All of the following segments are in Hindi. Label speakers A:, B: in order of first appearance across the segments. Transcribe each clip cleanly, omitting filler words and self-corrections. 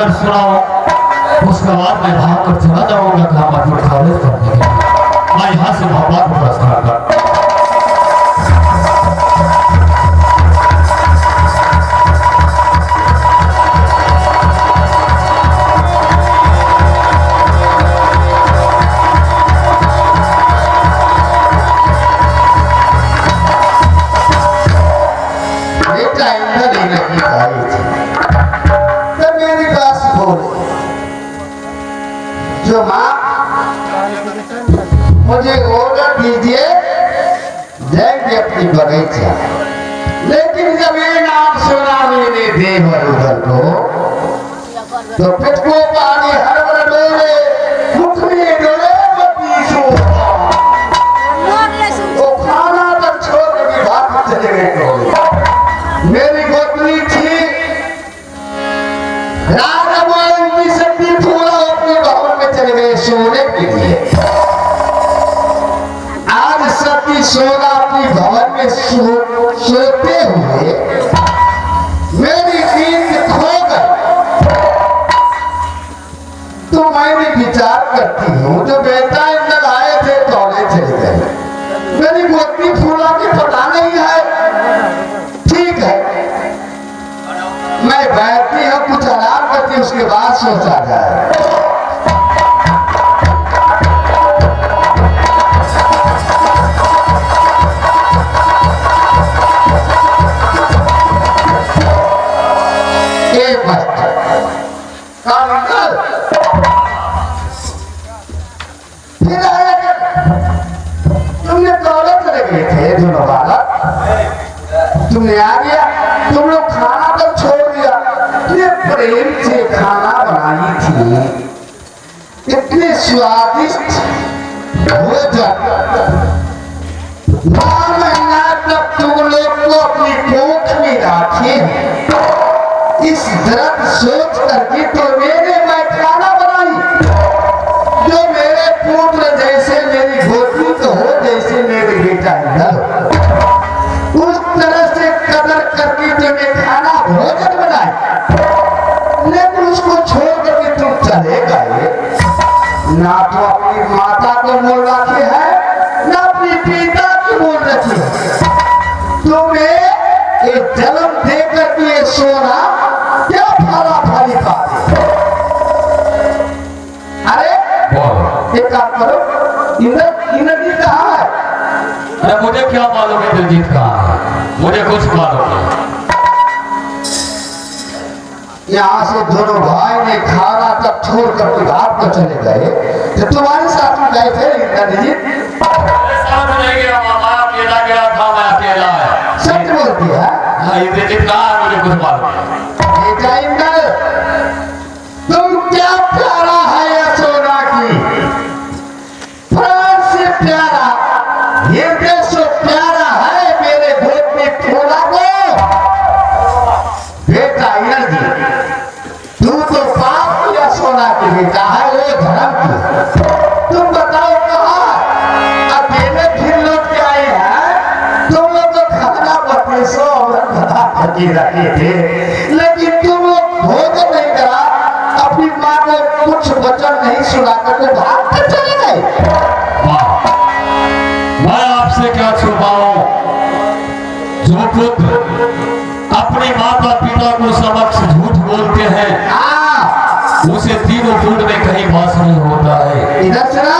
A: अगर सुनाओ उसके बाद मैं भाग कर चला जाऊंगा ग्रामापुर कॉलेज पढ़ने के लिए। मैं यहाँ से भगवान को प्रस्थान कर
B: जो माँ मुझे ऑर्डर दीजिए जाएंगे अपनी बगीचा। लेकिन जब ये नाम सुना मेरे देवर उधर को तो पिटको पानी हर बर डोले मुख में डोले वो खाना तक छोड़ के भाग चले गए। मेरी गोतनी थी चले गए सोने के लिए। आज सती सोना अपनी भवन में सोते हुए मेरी नींद खो गई। तो मैं विचार करती हूँ जो बेटा इंदल आए थे दौड़े चले गए। मेरी गोतनी फूला की पता नहीं है। ठीक है मैं बैठती हूँ कुछ आराम करती, उसके बाद सोचा जाए। तुमने दौड़े चले गए थे दोनों बालक, तुमने आ गया, तुम लोग खाना तो छोड़ दिया। इतने प्रेम से खाना बनाई थी, इतने स्वादिष्ट भोजन। 9 महीना तक तुम लोग को अपनी कोख में रखे। इस दर्द सोच करके तो मेरे मैं खाना बनाई जो मेरे पुत्र जैसे मेरी गोतनी तो हो जैसे मेरे बेटा इंदल, उस तरह से कदर करके जो मैं खाना भोजन बनाई। लेकिन उसको छोड़ करके तुम चले गए। ना तो अपनी माता को बोल रखे है ना अपने पिता की बोल रखी है। तुम्हें एक जन्म दे करके ये सोना क्या फला फली पाते। अरे एक काम करो, इंद्रजीत कहाँ है?
A: अरे मुझे क्या मालूम इंद्रजीत कहाँ है, मुझे कुछ मालूम नहीं।
B: यहाँ से दोनों भाई ने खाना तक छोड़ कर घाट पर चले गए। तो तुम्हारे साथ में गए थे इंद्रजीत?
A: साथ नहीं गया मामा, अकेला गया था, मैं अकेला है।
B: सच बोलती है?
A: हाँ इंद्रजीत कहाँ है मुझे कुछ मालूम नहीं।
B: तुम क्या प्यारा है या सोना की प्राण से प्यारा, ये देशो प्यारा है मेरे भोट में फूला को। बेटा इंद्रजीत तू तो पाप या सोना की बेटा है, वो धर्म की। तुम बताओ कहाँ अकेले फिर लोग के आए हैं? तुम लोग तो खाना बते सो करके रखे थे, लेकिन तुम लोग भोजन नहीं करा, अपनी माँ को कुछ वचन नहीं सुना करके भाग कर चले गए।
A: मैं आपसे क्या छुपाऊं, जो पुत्र अपने माता पिता को समक्ष झूठ बोलते हैं उसे तीनों फूट में कहीं वास नहीं होता है।
B: इधर सुना,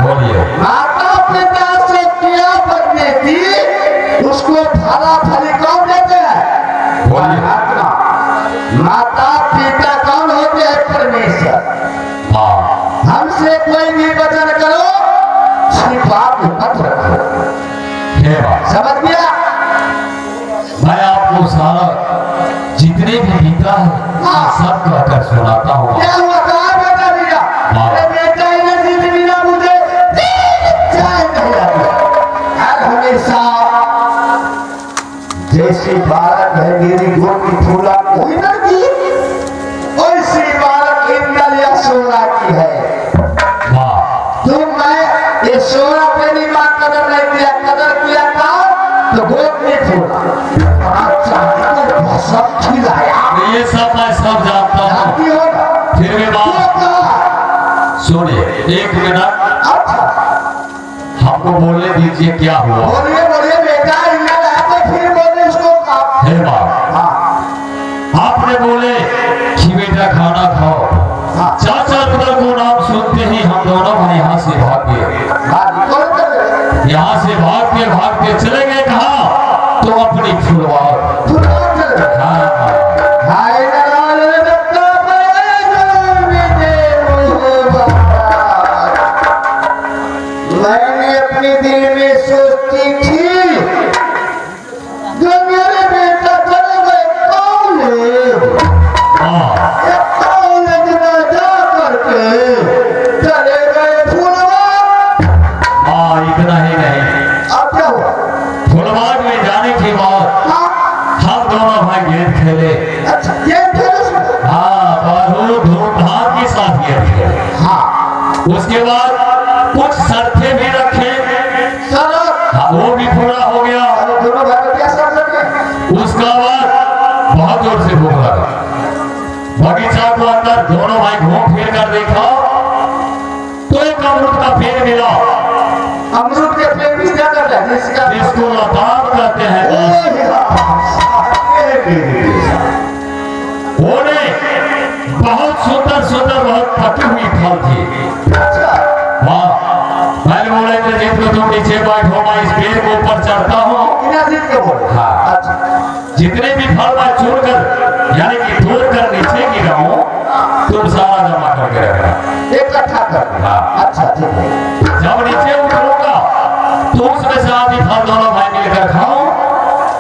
A: बोलिए।
B: माता पिता से क्या बनने की उसको फला फली कौन देते हैं?
A: बोलिए।
B: माता पिता कौन होते हैं? परमेश्वर। हमसे कोई भी वचन करो छिपा के मत रखो। समझ गया?
A: मैं आपको सारा जितने भी बीता है सब कहकर सुनाता हूँ।
B: क्या हुआ? कहा बेटा मेरा? अरे बेटा इंद्रजीत बिना मुझे चाय नहीं आती। हर हमेशा जैसी बालक है मेरी गोटी फूला कोई इंद्रजीत, वैसी बालक इंदल या सोना की है। तुम मैं ये सोना मेरी माँ कदर नहीं किया, कदर किया था तो गोटी फूला सब खिलाया।
A: ये सब मैं सब जानता हूँ। फिर भी बात सुनिए, 1 मिनट
B: अच्छा
A: हमको बोलने दीजिए, क्या हुआ?
B: बोलिए बोलिए बेटा, इधर आके फिर बोले उसको आप।
A: हे बाप,
B: हाँ
A: आपने बोले कि बेटा खाना खाओ।
B: हाँ
A: चाचा उधर को नाम सुनते ही हम दोनों भाई यहाँ से भाग गए।
B: कौन कर रहे?
A: यहाँ से भागते भागते चले गए कहा? तो अपनी फुलवार।
B: तू कौन कर रहे?
A: हाँ,
B: हाय लाल रत्ता पैदल विजय मुहब्बत। मैंने अपने दिल में सोचती थी जो मेरे बेटा चले गए कॉलेज,
A: हाँ,
B: ये कॉलेज में जा करके चले गए फुलवार।
A: हाँ, इतना ही नहीं,
B: अब क्या हुआ?
A: फुलबाग में जाने के बाद
B: हाँ
A: हम दोनों भाई गेम खेले।
B: अच्छा ये फिर उसमें
A: हाँ, बहुत धूमधाम के साथ गेम खेले।
B: हाँ
A: उसके बाद कुछ शर्तें भी रखे।
B: सर
A: हाँ, वो भी पूरा हो गया।
B: दोनों भाई को क्या समझ लगे?
A: उसका बाद बहुत जोर से भूख लगा। बगीचा को अंदर दोनों भाई घूम फिर कर देखा तो एक अमरूद का पेड़ मिला,
B: अमरूद के पेड़ भी क्या करता है जिसका
A: जिसको लताम कहते हैं। ओने बहुत सुंदर सुंदर, बहुत पकी हुई फल थी।
B: अच्छा
A: वाह, मैंने बोला कि जिनको तुम नीचे बैठो मैं इस पेड़ के ऊपर चढ़ता हूँ।
B: बिना जीत के बोले।
A: हाँ।
B: अच्छा
A: जितने भी फल मैं चुन कर यानी कि तोड़ कर नीचे गिराऊं तुम सारा जमा करके रखना।
B: इकट्ठा कर।
A: हाँ।
B: अच्छा ठीक है।
A: जब नीचे उतरूंगा तो उसमें से आधी फल दोनों भाई मिलकर खाओ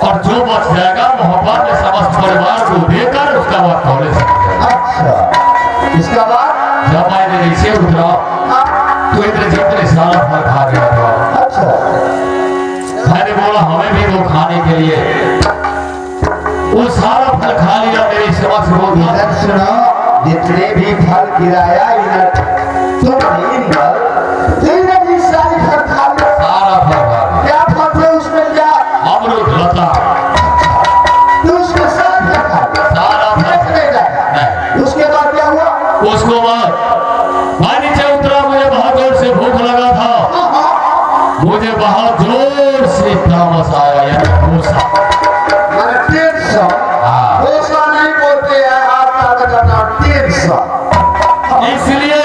A: और जो बच जाएगा मोहब्बत में समस्त परिवार को देकर उसका बाद कॉलेज।
B: अच्छा इसका बाद
A: जब मैंने नीचे उतरा तो इंद्रजीत ने सारा फल खा गया था।
B: अच्छा
A: मैंने बोला हमें भी दो खाने के लिए। वो सारा फल खा लिया, मेरी समझ हो गया।
B: इधर सुनो, जितने भी फल गिराया इधर तुम इधर भी सारी फल खा लो।
A: सारा फल खा लिया।
B: क्या फल थे उसमें? क्या
A: अमरूद, लताम,
B: तो उसके साथ क्या खा लो?
A: सारा
B: पेट
A: फल।
B: नहीं जाता।
A: नहीं,
B: उसके बाद क्या हुआ?
A: उसको बाद मैं नीचे उतरा, मुझे बहुत जोर से भूख लगा था। मुझे बहुत जोर से तामस आया, यानी गुस्सा।
B: मैंने 300
A: हाँ।
B: भूसा नहीं बोलते हैं, आपका बताना 300।
A: इसलिए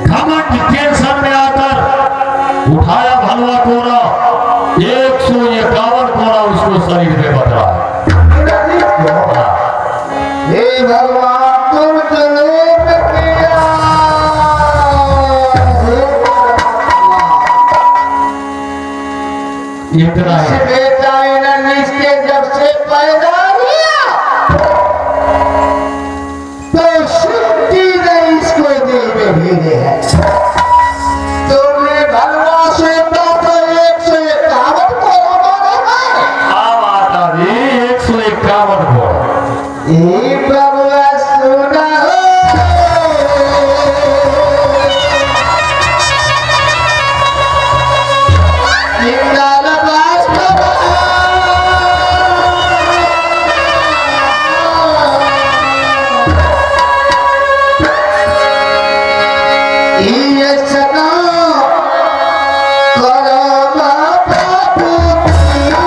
A: घमंड टेंशन में आकर उठाया भलवा कोरा, 151 कोरा उसको शरीर में बदला है।
B: हे भगवान तुम जुलूम किया।
A: इतना
B: इस
A: ही
B: बेटा इन्होंने इसके जब से पैदा किया तो छुट्टी नहीं इसको दिल में भीगे है। तुमने भगवान से तो 151 को मारे हैं।
A: हाँ माता जी, 151 कोरा।
B: हे भगवान सुना हो। जिंदाबाद ये सदा करो बाबू तेरा।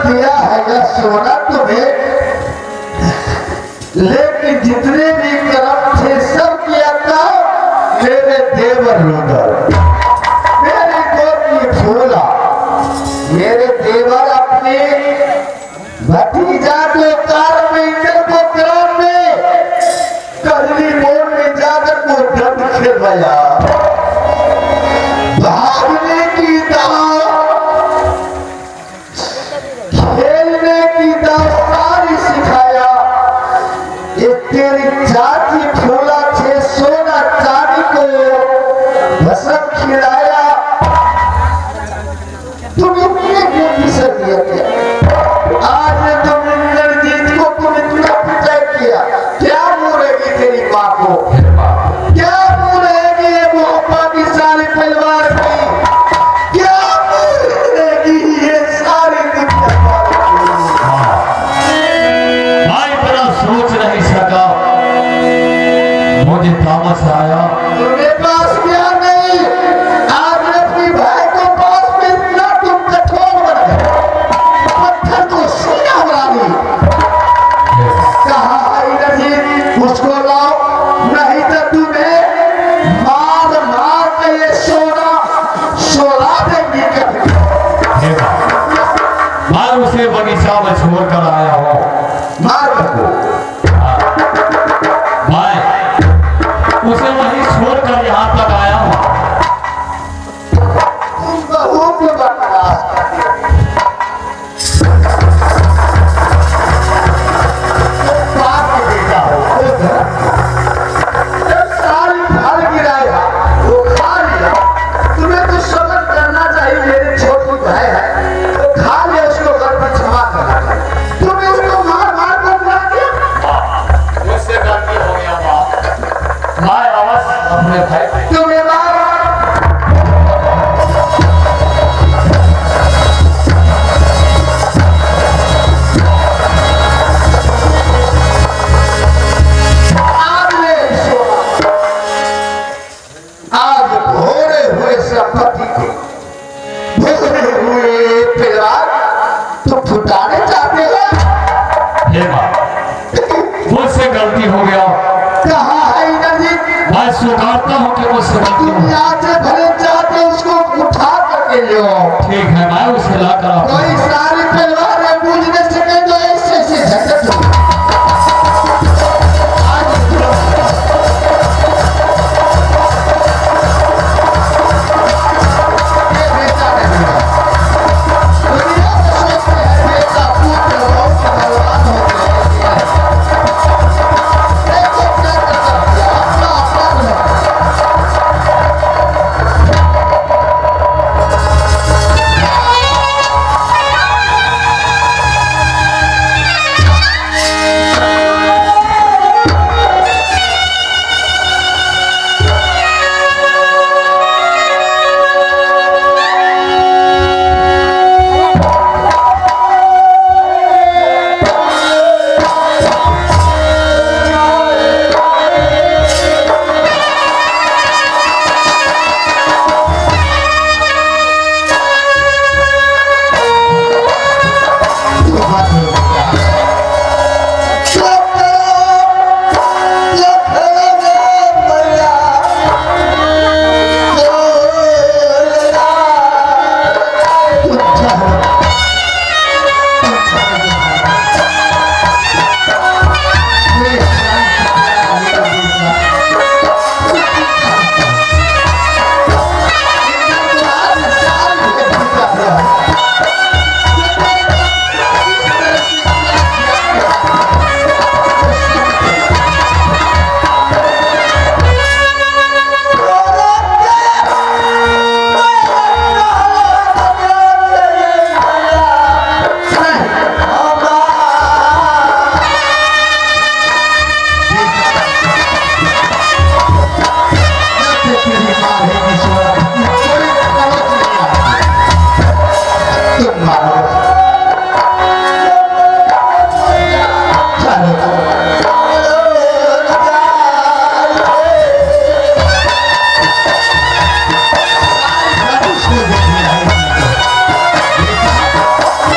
B: दिया है यह सोना तुम्हें, लेकिन जितने भी कर्म थे सब किया था मेरे देवर रुदल, मेरे गोपी फूला, मेरे देवर अपने भतीजा को कार में इंजन को क्रम में कजली मोड़ में जाकर वो दंड खेलवाया, भागने की दाव, खेलने की दाव सारी सिखाया। ये तेरी जाति फूला थे सोना चांदी को भसम खिलाया, तुम इतने गोपी से दिया क्या? आज तुम इंद्रजीत को तुम इतना पिटाई किया, क्या बोलेगी तेरी माँ को? क्या बोलेगी ये मोहब्बती सारी परिवार की? क्या बोलेगी ये सारी दुनिया की?
A: मैं इतना सोच नहीं सका, मुझे तामस आया।
B: तुम्हें पास क्या नहीं, आज अपनी भाई को पास में इतना तुम कठोर बन गए, पत्थर को सीना बना दी। कहा इंद्रजीत उसको लाओ, नहीं तो तुम्हें मार मार के ये सोना सोना देंगे कभी।
A: मैं उसे बगीचा में छोड़ कर आया हूँ।
B: मार को
A: मैं उसे वहीं छोड़कर यहाँ तक आया हूँ।
B: तुम बहू को बर्दाश्त करते हो। तुम बाप के बेटा हो, खुद जब सारी फल गिराया वो खा लिया, तुम्हें तो सब्र करना चाहिए। मेरी छोटी भाई है वो खा लिया, उसको घर पर क्षमा करना चाहिए। तुम्हें उसको मार मार कर बुला दिया।
A: मुझसे गलती हो गया बाप, मैं अवश्य अपने भाई
B: तुम्हें मार आज ले सोना, आज भोरे हुए संपत्ति को, भोरे हुए परिवार तो फुटाने चाहते हो।
A: हे माँ, मुझसे गलती हो गया।
B: कहा है इंद्रजीत,
A: मैं स्वीकारता हूँ कि मुझसे गलती
B: तुम
A: हुई।
B: यहाँ से भले चाहते उसको उठा करके लो,
A: ठीक है, मैं उसे लाकर आपको
B: कोई सारी परिवार है बूझ नहीं सके तो ऐसे ऐसे झटक लो। आज ये बेटा नहीं है। दुनिया में सोचते हैं बेटा पुत्र हो भगवान होते हैं। देखो क्या कर दिया, अपना अपना बना।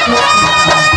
A: Thank you.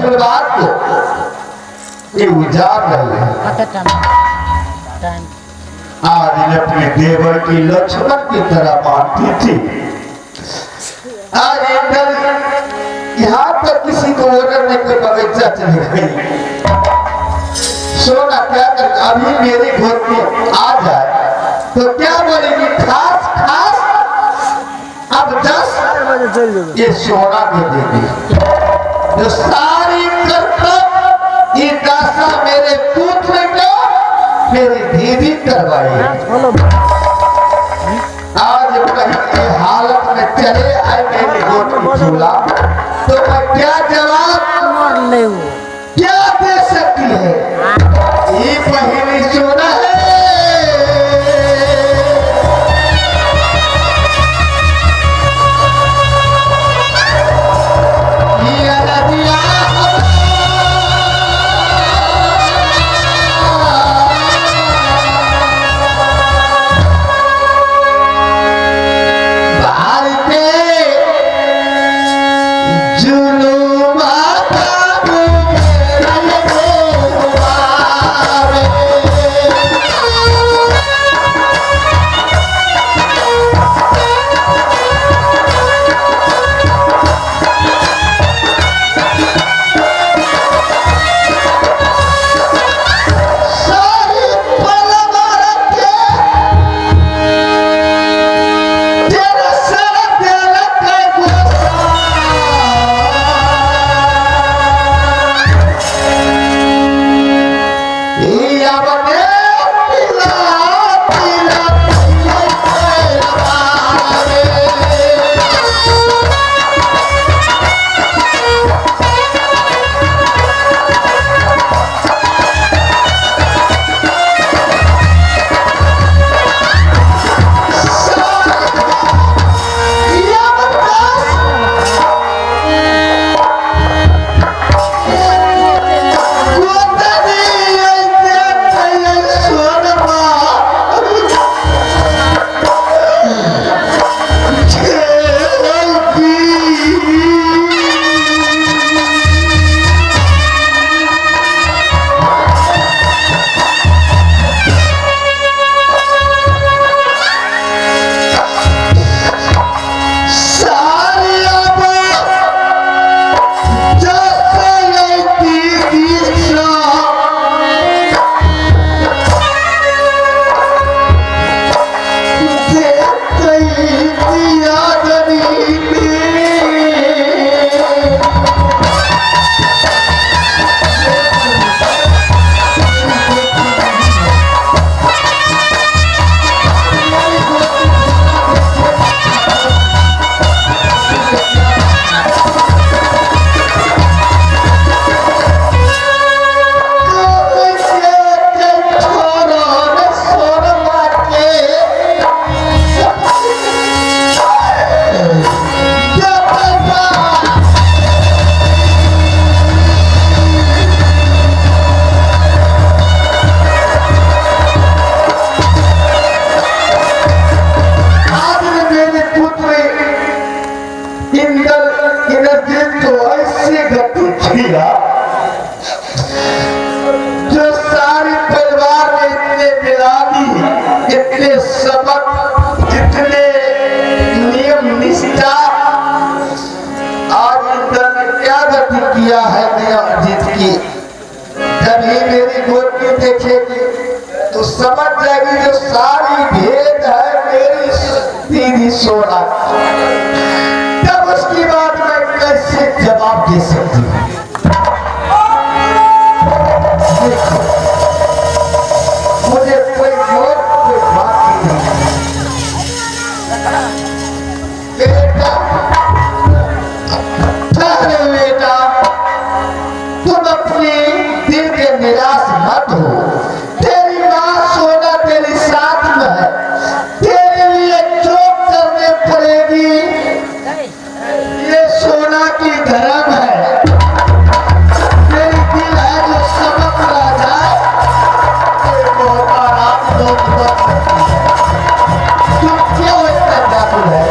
B: परिवार को ये उजाड़ रही है। आज ये अपने देवर की लक्ष्मण की तरह मानती थी, आज यहाँ पर किसी को ओरने के बगीचा चली गई। सोना क्या कर अभी मेरे घर में आ जाए तो क्या बोलेगी, खास खास अब 10 ये सोना दे देगी। जो सारी करतब ये दासा मेरे पुत्र को मेरी दीदी करवाई। आज कहीं की हालत में चले आए मेरे गोद में झूला तो मैं क्या जवाब क्या दे सकती है। ये पहली सोना है जो सारी परिवार ने इतने मिला दी, इतने सबक, इतने नियम निष्ठा, आज इंद्र ने क्या गति किया है नियम जीत की। जब ये मेरी गोद में देखेगी तो समझ जाएगी जो सारी भेद है मेरी दीदी सोना। तब उसकी बात मैं कैसे जवाब दे सकती हूँ। मुझे कोई और कोई बात नहीं। बेटा ठहरे बेटा, तुम अपनी दिल के निराश मत हो। तेरी माँ सोना तेरे साथ में है, तेरे लिए चोट करने पड़ेगी, ये सोना की धर्म है। तेरी दिल है जो सबक ला जाए, तेरे बहुत आराम दो सकती है। तुम क्यों इतना व्याकुल है?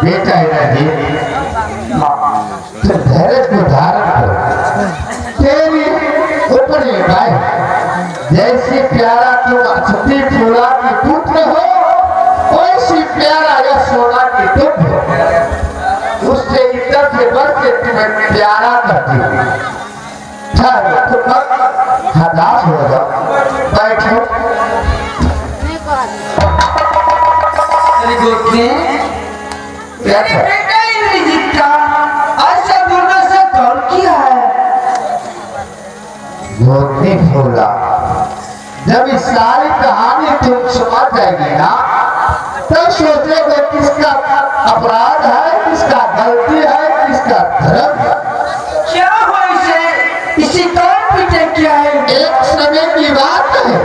B: बेटा इधर तुम धैर्य को धारण करो। तेरी ऊपर गाय जैसे प्यारा तुम अक्षती फूला की पुत्र हो, वैसी प्यारा यह सोना की तुम हो। उससे इतना से बढ़ के तुम्हें प्यारा करती हूँ। तुम हताश हो जाओ, बैठो।
C: मेरे बेटा इंद्रजीत का ऐसा बोलने से कौन किया है?
B: मोती फूला, जब इस सारी कहानी तुम समझ जाएगी ना, तब सोचोगे किसका अपराध है, किसका गलती है, किसका धर्म है।
C: क्या हो इसे कौन पीछे किया है?
B: एक समय की बात है,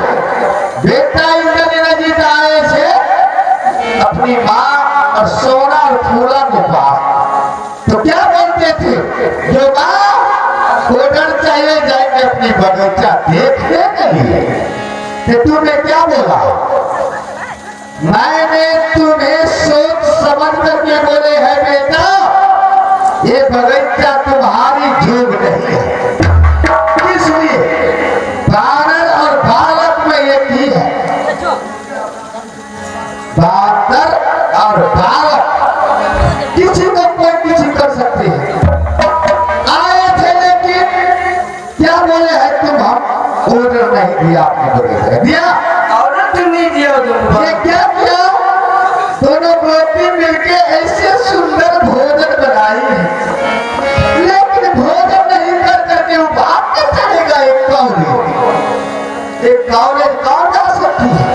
B: बेटा इंद्रजीत आए से अपनी माँ और सोना और फूला को पास, तो क्या बोलते थे, जो माँ उधर चाहिए जाएंगे अपनी बगीचा देखने के लिए। तो तूने क्या बोला? मैंने तुम्हें सोच समझ करके बोले है बेटा, ये बगीचा तुम्हारी जोग नहीं है। इसलिए बानर और बालक में एक ही है, बानर और बालक किसी को कोई किसी कर सकते हैं। आए थे लेकिन क्या बोले है तुम, हम ऑर्डर नहीं दिया, आपने बोले दिया
C: ऑर्डर तुम नहीं दिया।
B: ये क्या किया? दोनों बेटी मिलके ऐसे सुंदर भोजन बनाई है, लेकिन भोजन नहीं कर करके वो भाग के चलेगा। एक कौले कौन जा सकती है?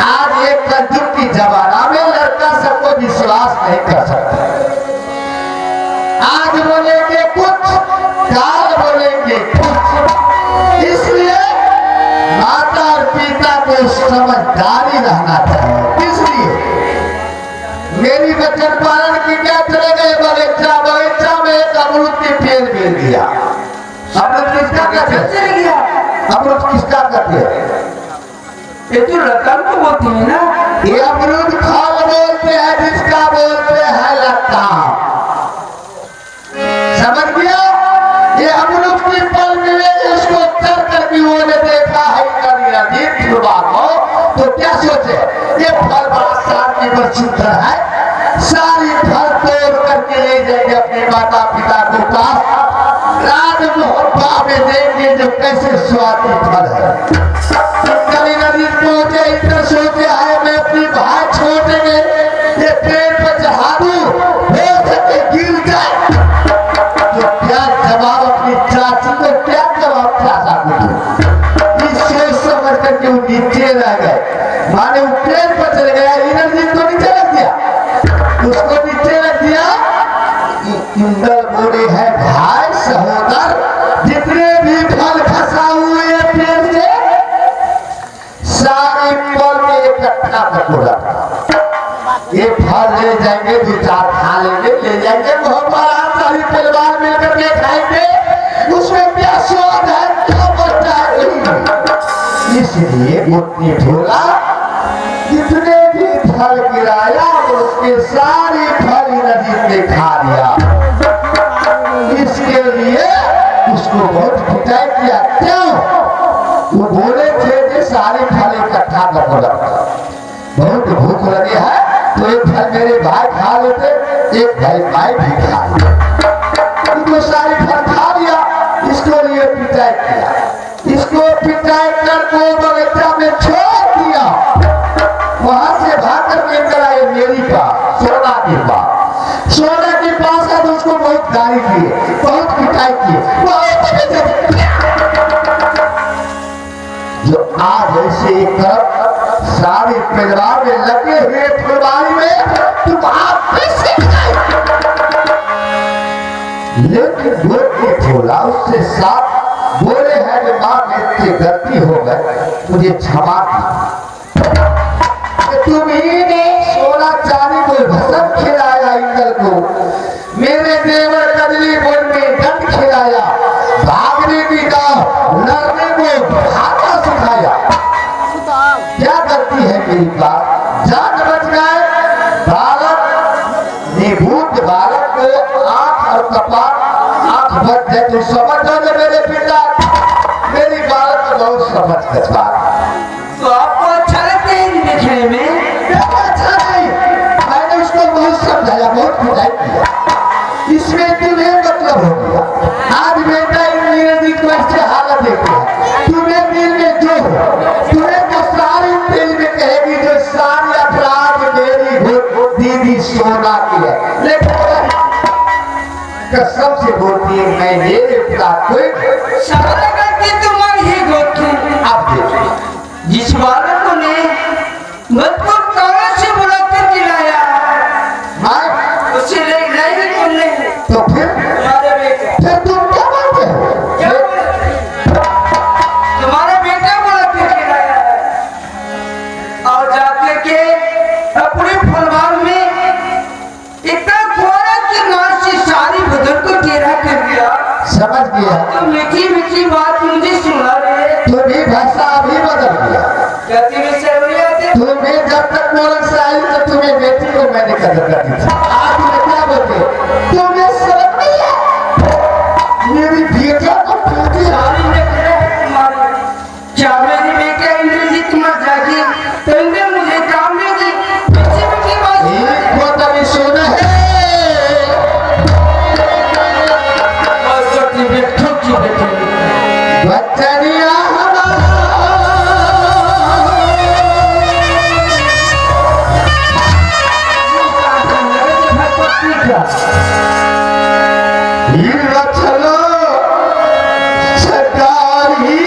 B: आज एक कलयुग की जमाना में लड़का सबको विश्वास नहीं कर सकता। आज बोलेंगे कुछ, काल बोलेंगे कुछ। इसलिए माता और पिता को समझदारी रहना चाहिए। इसलिए मेरी बच्चन पालन की क्या चले गए बगीचा में एक अमरूद के पेड़ मिल दिया। अमरूद किसका कहते हैं? अमरूद किसका कहते हैं?
C: ये तो रकम को बोलती है ना।
B: ये अमरूद फल बोलते हैं, जिसका बोलते हैं लताम। समझ गया? ये अमरूद की फल मिले, उसको तर करके वो ने देखा है को, तो क्या सोचे, ये फल बड़ा शांति पर सुंदर है, सारी फल तोड़ करके ले जाएंगे अपने माता पिता को पास, राजमोहब्बा में देंगे जो कैसे स्वादी फल है। कभी नदी पहुंचे, इतना सोचे है मैं अपनी भाई छोड़ेंगे, ये पेड़ पर चढ़ा दूं, हो सके गिर जाए, तो क्या जवाब अपनी चाची को क्या जवाब चाचा को दूं? इस सोच समझ करके वो नीचे रह गए, माने वो पेड़ पर चल गया, एनर्जी को नीचे रख दिया, उसको नीचे रख दिया। इंदर बोले है भाई सहोदर, जितने भी फल फंसा हुए पेड़ से सारे फल में इकट्ठा कर बोला, ये फल ले जाएंगे, दो चार खा लेंगे, ले जाएंगे, बहुत बड़ा सारी परिवार मिलकर के खाएंगे, उसमें क्या स्वाद है, क्या बचता है नहीं। इसलिए मुट्ठी भोला जितने भी फल गिराया उसके सारे फल नदी में खा लिया। इसके लिए उसको बहुत पिटाई किया। क्यों? वो बोले थे कि सारे फल इकट्ठा कर बोला, बहुत भूख लगी है तो एक फल मेरे भाई खा लेते, एक भाई भाई भी खा लिया, तो सारे फल खा लिया। इसको लिए पिटाई किया, इसको पिटाई कर को बगीचा में छोड़ दिया। वहां से भाग कर निकल आए मेरी पास, सोना के पास। सोना के पास है तो उसको बहुत गाली किए, बहुत पिटाई किए। जो आज ऐसे एक तरफ सारे परिवार में लगे हुए फुलवारी में तुम आप कैसे गए? लेकिन बोलते बोला उससे साथ बोले हैं कि माँ मेरी गलती हो गई, मुझे क्षमा की। तुम्ही ने सोना चांदी को भस्म खिलाया, इंद्र को मेरे देवर कजली बोल में दंड खिलाया, भागने की गाँव लड़ने को भागा सिखाया। क्या करती है मेरी बात? जान बच गए बालक, कपाल आंख बंद है तो समझ जाओगे मेरे पिता मेरी बात को बहुत समझ कर बात
C: तो आपको अच्छा लगता है इन देखने में?
B: अच्छा नहीं मैंने उसको बहुत समझाया बहुत बुझाई किया इसमें तुम्हें मतलब हो गया आज बेटा इंजीनियरिंग क्लास की हालत देखो तुम्हें दिल में जो हो तुम्हें तो सारी दिल में कहेगी जो सारी अपराध मेरी हो दीदी सोना की है लेकिन कसम से बोलती है मैं ये अपराध कोई
C: सारा करके तुम्हारी ही गोथू
B: आप देखिए
C: जिस बालक ने मुझको कहाँ से बुलाकर दिलाया
B: मैं
C: उसे ले नहीं तुमने
B: तो फिर तुम क्या बोलते हो
C: क्या बोला? तुम्हारा बेटा बुलाकर दिलाया है और जाकर के अपने फुलवार में इतना खोरा कि नाच से सारी बदन को टेढ़ा कर दिया।
B: समझ गया
C: तो मीठी मीठी बात मुझे सुना रहे
B: तुम्हें भाषा अभी बदल गया
C: क्या तुम्हें सवरिया थे?
B: तुम्हें जब तक मोरंग से आई तो तुम्हें बेटी को मैंने कदर कर दी थी आज तुम्हें क्या बोलते तुम्हें समझ नहीं है मेरी बेटा को पूरी
C: सारी नखरे हैं तुम्हारे। क्या मेरी बेटा इंद्रजीत मर जाएगी तो इंद्र मुझे काम देगी मीठी मीठी बात
B: एक को तभी सुना है
C: और छोटी बेटों की बेटी
B: बच्चा नहीं आ चलो सरकार ही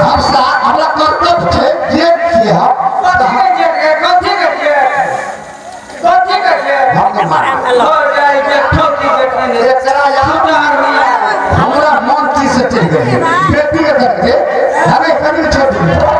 B: हम गई बेटी का करके हमें कभी छोड़ दिया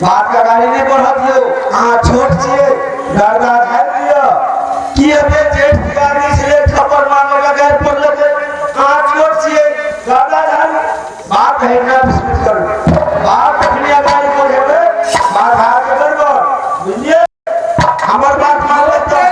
B: बात का गाड़ी नहीं बढ़त हो हाँ छोट छे गर्दा झाड़ दिया कि अबे जेठ गाड़ी से थप्पड़ मारने का गैर पर लगे हाँ छोट छे गर्दा झाड़ बात है ना विस्मित कर बात अपनी गाड़ी को है बात हाथ कर दो बुझिए हमार बात मान ले तो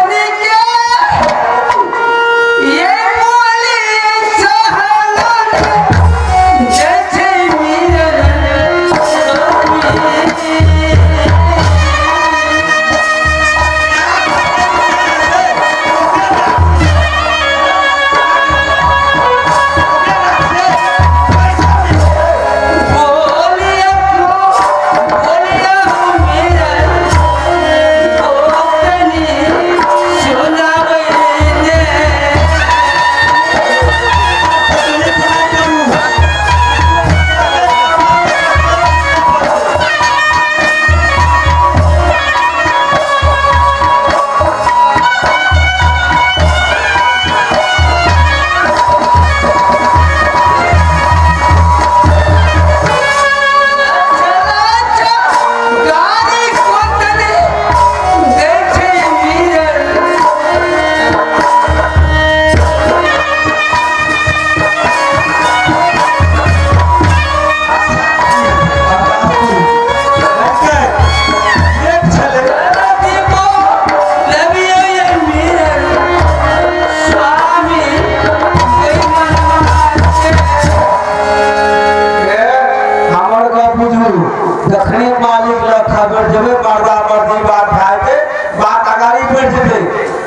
B: दखनी मालिक ला खबर जबे मर्दा मर्दी बात खाए के बात अगाड़ी बढ़ जबे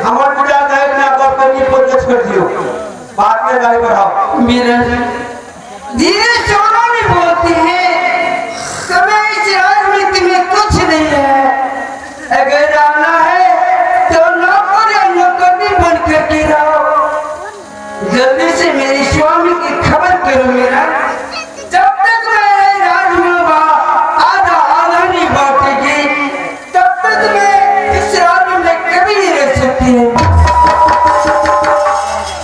B: हमर बुढ़ा गए ना बाप कनी पर छोड़ दियो बात में गाड़ी बढ़ाओ
C: मेरा धीरे चोरों में बोलती है कभी इस राज में तुम्हें कुछ नहीं है अगर आना है तो नौकर या नौकरनी बन करके रहो जल्दी से मेरे स्वामी की खबर करो मेरा जब तक मैं राज में आधा आधा नहीं बांटेगी तब तक मैं इस राज में कभी नहीं रह सकती है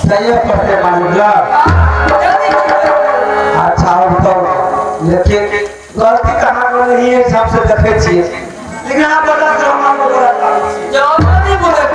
B: सही पढ़ते मालूम अच्छा और तो लेकिन गलती कहाँ को नहीं है सबसे देखे छिए लेकिन आप बता दो हम आपको बोला
C: जवाब नहीं बोले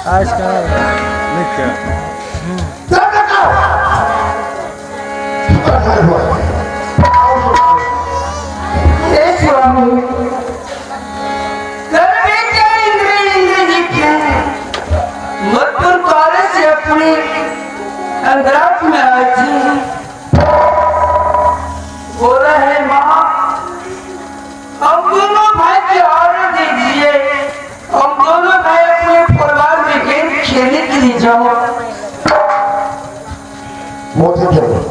D: आज का नित्य
C: अपनी अंदरात में आई थी बोला है माँ हम दोनों भाई की ऑर्डर दीजिए हम दोनों भाई अपने परिवार में गेम खेलने के लिए जाओ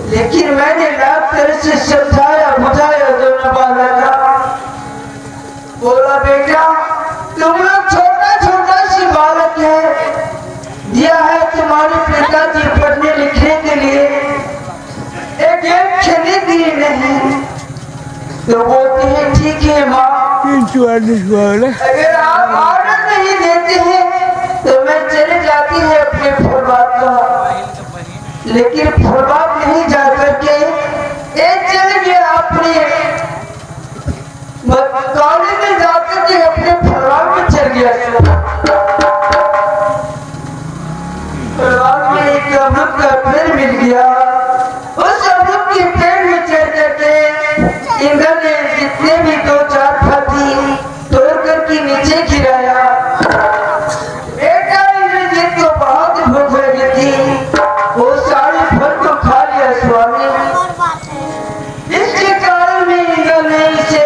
C: लेकिन मैंने लाख तरह से समझाया तो बोलते हैं ठीक है माँ,
D: 44 वाला
C: अगर आप ऑर्डर नहीं देते हैं तो मैं चले जाती है अपने फुलबाग का। लेकिन फुलबाग नहीं जा करके ये चले गया अपने कॉलेज में जाकर के अपने फुलबाग में चल गया। फुलबाग में एक अमरूद का पेड़ मिल गया। उस अमरूद के पेड़ में चढ़ करके इंद्र ने जितने भी 2-4 फल थी तोड़ करके नीचे गिराया। बेटा इंद्रजीत को बहुत भूख लगी थी, वो सारे फल को खा लिया स्वामी। इसके कारण में इंद्र ने इसे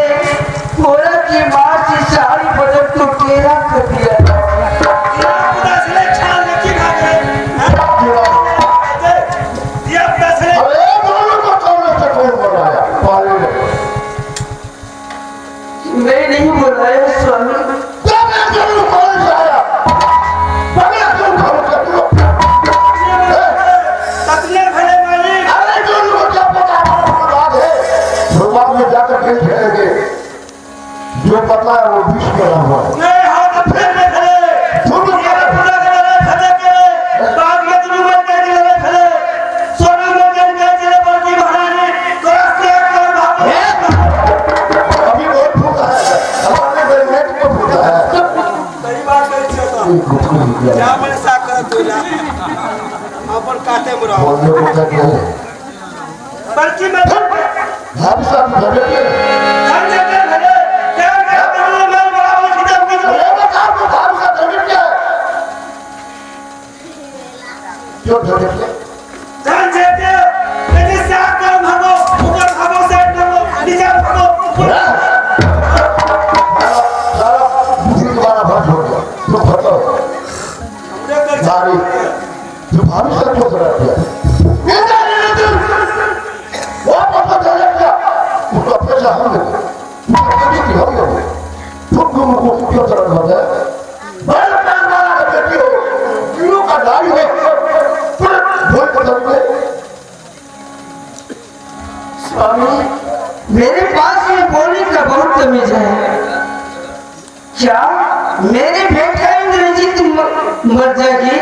C: घोड़ा की मार से सारी बदन को टेढ़ा कर दिया।
B: अरे दोनों को कौन से कौन बनाया पाले
C: मैं नहीं बुलाया स्वामी।
B: क्या मैं जरूर कौन से आया पगला क्यों कौन से तू अरे दोनों को क्या पता हमारा बात है भगवान में जाकर खेल खेलेंगे जो पता है वो विष करा हुआ है दोनों अभी बहुत फूटा है हमारे बेलमेट को फूटा है
E: क्या मैंने साफ कर तोला अपन काटे मुरा
B: बोलने को कहते हैं
E: बल्कि मैं
B: हम सब घरे के
E: धन जगह घरे क्या क्या करूं मैं बड़ा वो किताब की
B: अरे बता तू भाव का धन क्या है क्यों धन क्या
E: धन जगह मेरे साथ काम भागो ऊपर भागो साइड भागो नीचे भागो ऊपर
B: सारा बुद्धि तुम्हारा भट हो गया तो भटो
E: हमने कर
B: नारी जो भावी से क्यों करा दिया इधर वो पता चला क्या उसका पैसा हम लोग हम लोग तुम लोगों को क्यों करा होता है बड़ा काम वाला बेटी हो क्यों का दाढ़ी है बोल पता नहीं
C: स्वामी मेरे पास ये बोलने का बहुत तमीज है। क्या मेरे बेटा इंद्रजीत मर जाएगी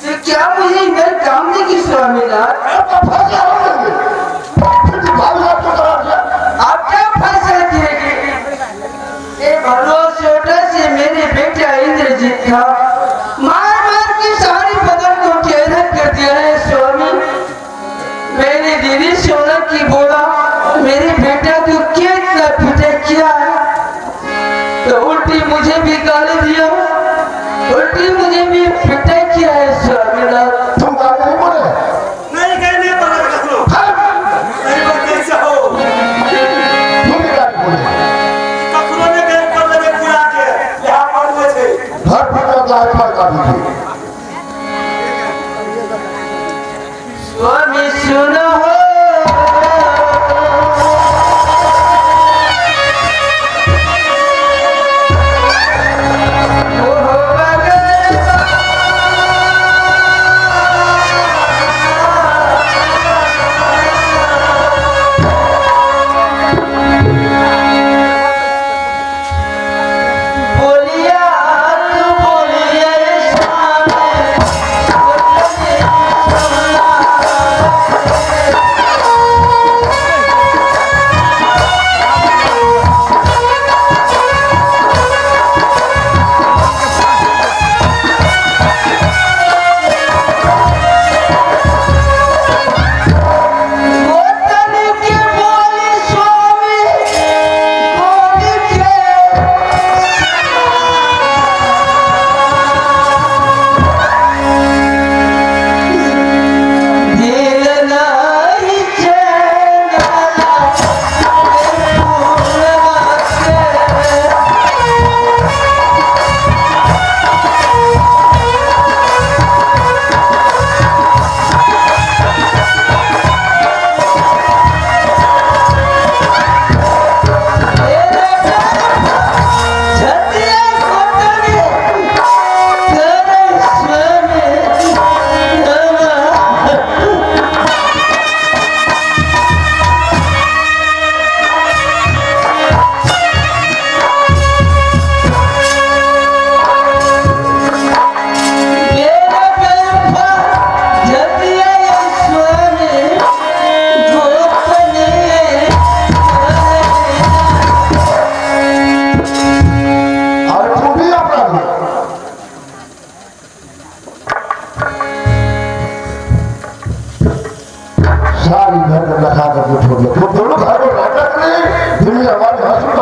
C: तो क्या मुझे इधर काम देगी स्वामीनाथ?
B: आपका फैसला हम लेंगे फिर भावी साहब क्यों करा दिया
C: आप क्या फैसला करेंगे? ये भरोस छोटा से मेरे बेटा इंद्रजीत था, मार मार के सारी बदन को टेढ़ा कर दिया है स्वामी। मैंने दीदी सोना की बोला मेरे बेटा को क्या इतना पिटा किया है तो उल्टी मुझे भी गाली दिया, उल्टी मुझे भी पिटा किया है स्वामीनाथ।
B: तुम गाली नहीं बोले
E: नहीं कहने पर रखो नहीं बात कैसे हो
B: तुम भी गाली बोले
E: कखरो ने गए पर लगे पूरा के यहां पर हुए थे
B: घर पर गाली पर काटी थी
C: स्वामी सुनो हो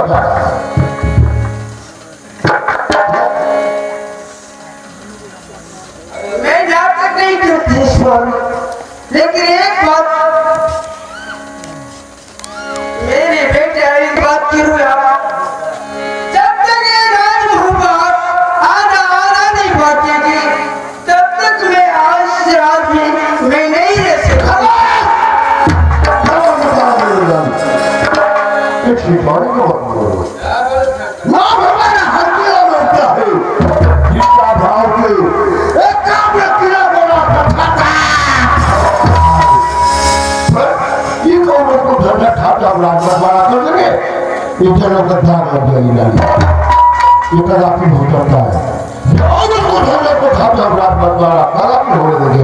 B: जा रहा है?
C: मैं जा तक नहीं करती स्वामी, लेकिन एक बात मेरे बेटे एक बात जरूर आप, जब तक ये राजमहल आना नहीं बांटेगी तब तक मैं आज से आज भी मैं नहीं रह सकता।
B: माँ हमारा हत्या लगता है जिसका भाव के एक काम में किला बना था ये कौन को घर में खाता राजमहल बना कर देंगे ये चलो गद्दार लग जाएगी ये कदापि हो सकता है और उनको घर को खाता राजमहल बना कदापि हो देंगे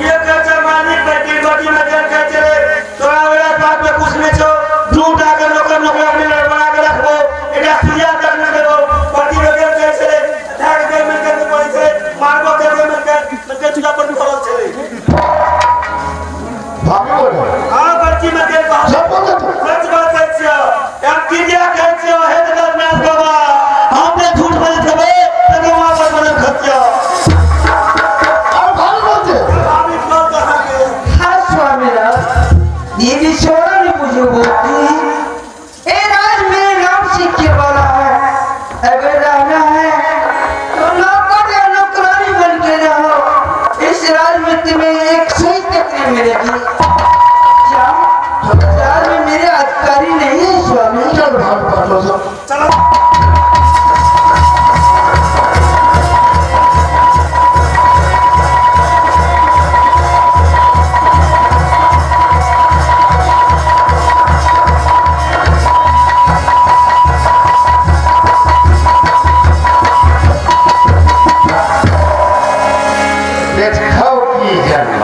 E: ये कच्चा मालिक बैठी रोटी में जल के चले थोड़ा वेला बात में कुछ नहीं छो झूठ आकर नौकर अपने बना के रखो एटा सुइया तक न देबो पति लोग के चले ठाक के मिलकर पड़ी चले मारबो के मिलकर तुझा पर फल चले
B: भाभी बोले
E: हां बच्ची में के
B: सब बोले
E: सच बात है छियो हम किया कहै छियो हे तो नाथ बाबा हमने झूठ बोले छबे तो मां पर बने खतिया
B: और भाभी बोलते
E: भाभी बोल कहां के
C: हाँ स्वामी राज, ये भी सोना भी मुझे बोलती है ए राज मेरे नाम से क्या बोला है, अगर रहना है तो नौकर या नौकरानी बन के रहो, इस राज में तुम्हें एक सुई तक नहीं मिलेगी। क्या राज में मेरे अधिकारी नहीं है स्वामी?
B: चल भाभी पास हो
E: चलो
B: देखो की जन्म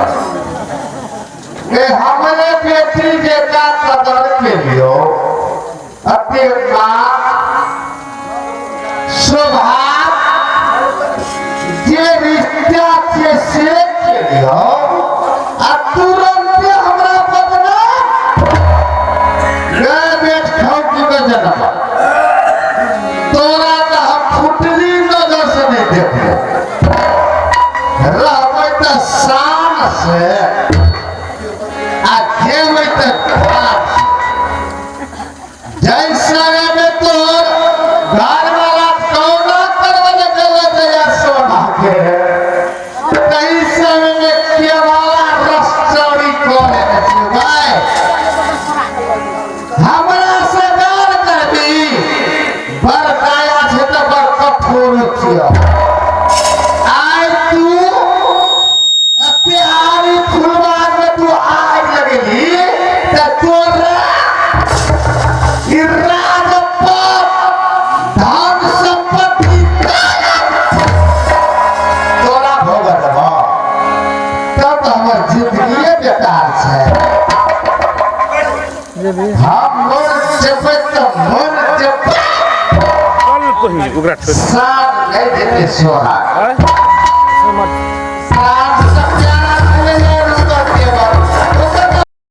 B: हमने बेटी के का कदर के लियो अपने माँ स्वभाव जे रिश्ता के से के लियो तुरंत हमरा बदला बेट खाओ की का जन्म तोरा तो हम फुटली नजर से नहीं देखो रहबै त शान से आ खेबै त खान से जैसा में तोर घर वाला कौना करवले गले दया सोना के कई समय में केवाला रस्टोरी करे छै भाई हमरा से गाल करबी बरकाया छै त बड़ कठोर छियो आज तू प्यारी फुलवार में तू आग लगेगी तो तोरा धन संपत्ति तोरा भोगत हो तब तो हमार जिंदगी बेकार है। हम मर जेबै तो मर जेबै
D: कल तो ही उगरा छोड़
B: साथ नहीं देते सोना